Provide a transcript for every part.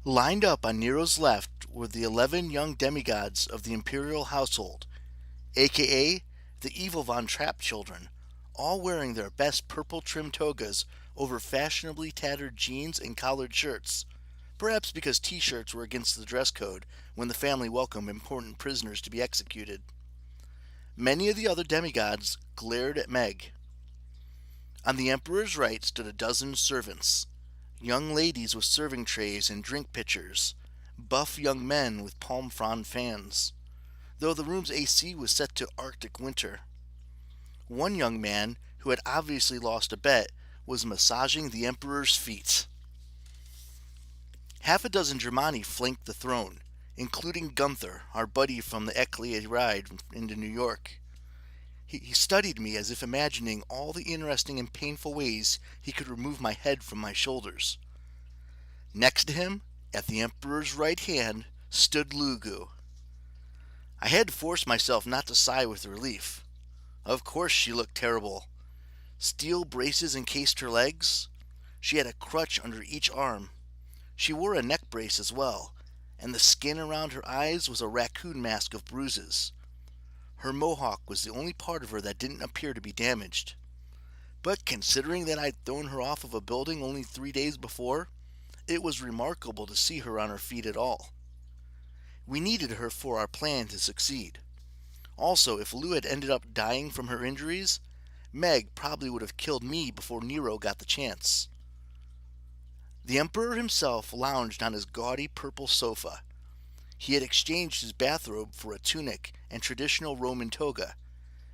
Lined up on Nero's left were the 11 young demigods of the imperial household, aka the evil Von Trapp children, all wearing their best purple trimmed togas over fashionably tattered jeans and collared shirts, perhaps because t-shirts were against the dress code when the family welcomed important prisoners to be executed. Many of the other demigods glared at Meg. On the Emperor's right stood a dozen servants, young ladies with serving trays and drink pitchers, buff young men with palm frond fans, though the room's AC was set to Arctic winter. One young man, who had obviously lost a bet, was massaging the Emperor's feet. Half a dozen Germani flanked the throne, including Gunther, our buddy from the Eclier ride into New York. He studied me as if imagining all the interesting and painful ways he could remove my head from my shoulders. Next to him, at the Emperor's right hand, stood Lugu. I had to force myself not to sigh with relief. Of course she looked terrible. Steel braces encased her legs. She had a crutch under each arm. She wore a neck brace as well, and the skin around her eyes was a raccoon mask of bruises. Her mohawk was the only part of her that didn't appear to be damaged. But considering that I'd thrown her off of a building only 3 days before, it was remarkable to see her on her feet at all. We needed her for our plan to succeed. Also, if Lou had ended up dying from her injuries, Meg probably would have killed me before Nero got the chance. The Emperor himself lounged on his gaudy purple sofa. He had exchanged his bathrobe for a tunic and traditional Roman toga,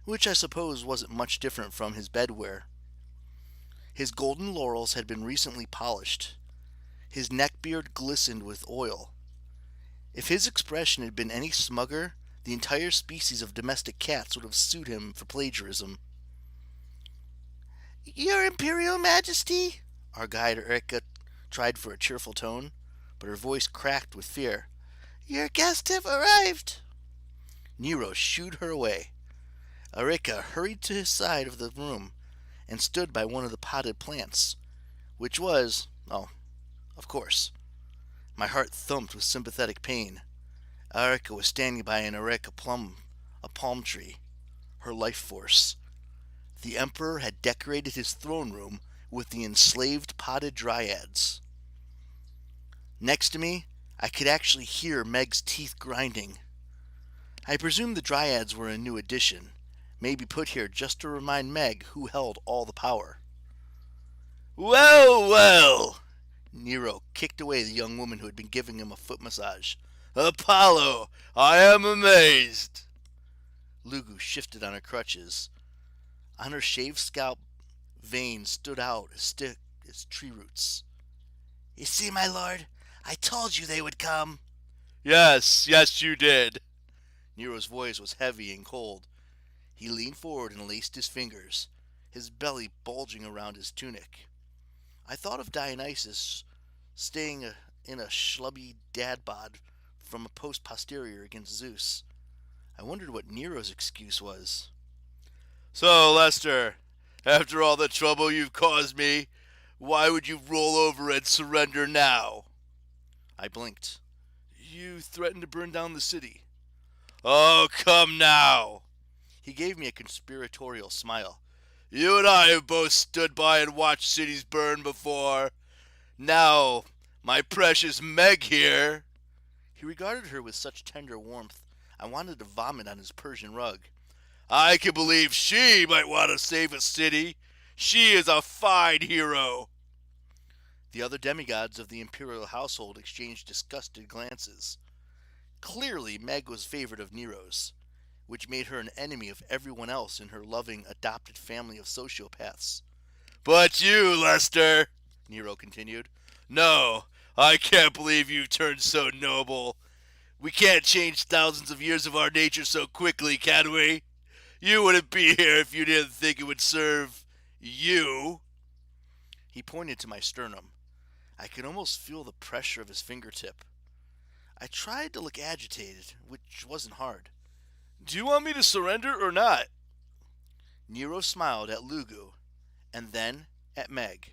which I suppose wasn't much different from his bedwear. His golden laurels had been recently polished. His neckbeard glistened with oil. If his expression had been any smugger, the entire species of domestic cats would have sued him for plagiarism. "Your Imperial Majesty," our guide Erica tried for a cheerful tone, but her voice cracked with fear. "Your guests have arrived." Nero shooed her away. Erica hurried to his side of the room and stood by one of the potted plants, which was, oh, of course. My heart thumped with sympathetic pain. Erica was standing by an Erica plum, a palm tree, her life force. The Emperor had decorated his throne room with the enslaved potted dryads. Next to me, I could actually hear Meg's teeth grinding. I presume the dryads were a new addition, maybe put here just to remind Meg who held all the power. "Well, well!" Nero kicked away the young woman who had been giving him a foot massage. "Apollo, I am amazed!" Lugu shifted on her crutches. On her shaved scalp, veins stood out as thick as tree roots. "You see, my lord, I told you they would come." "Yes, yes, you did." Nero's voice was heavy and cold. He leaned forward and laced his fingers, his belly bulging around his tunic. I thought of Dionysus staying in a schlubby dad bod from a post posterior against Zeus. I wondered what Nero's excuse was. "So, Lester, after all the trouble you've caused me, why would you roll over and surrender now?" I blinked. "You threatened to burn down the city." "Oh, come now." He gave me a conspiratorial smile. "You and I have both stood by and watched cities burn before. Now, my precious Meg here." He regarded her with such tender warmth, I wanted to vomit on his Persian rug. "I can believe she might want to save a city. She is a fine hero." The other demigods of the imperial household exchanged disgusted glances. Clearly, Meg was favorite of Nero's, which made her an enemy of everyone else in her loving, adopted family of sociopaths. "But you, Lester," Nero continued. "No, I can't believe you turned so noble. We can't change thousands of years of our nature so quickly, can we? You wouldn't be here if you didn't think it would serve you." He pointed to my sternum. I could almost feel the pressure of his fingertip. I tried to look agitated, which wasn't hard. "Do you want me to surrender or not?" Nero smiled at Lugu, and then at Meg.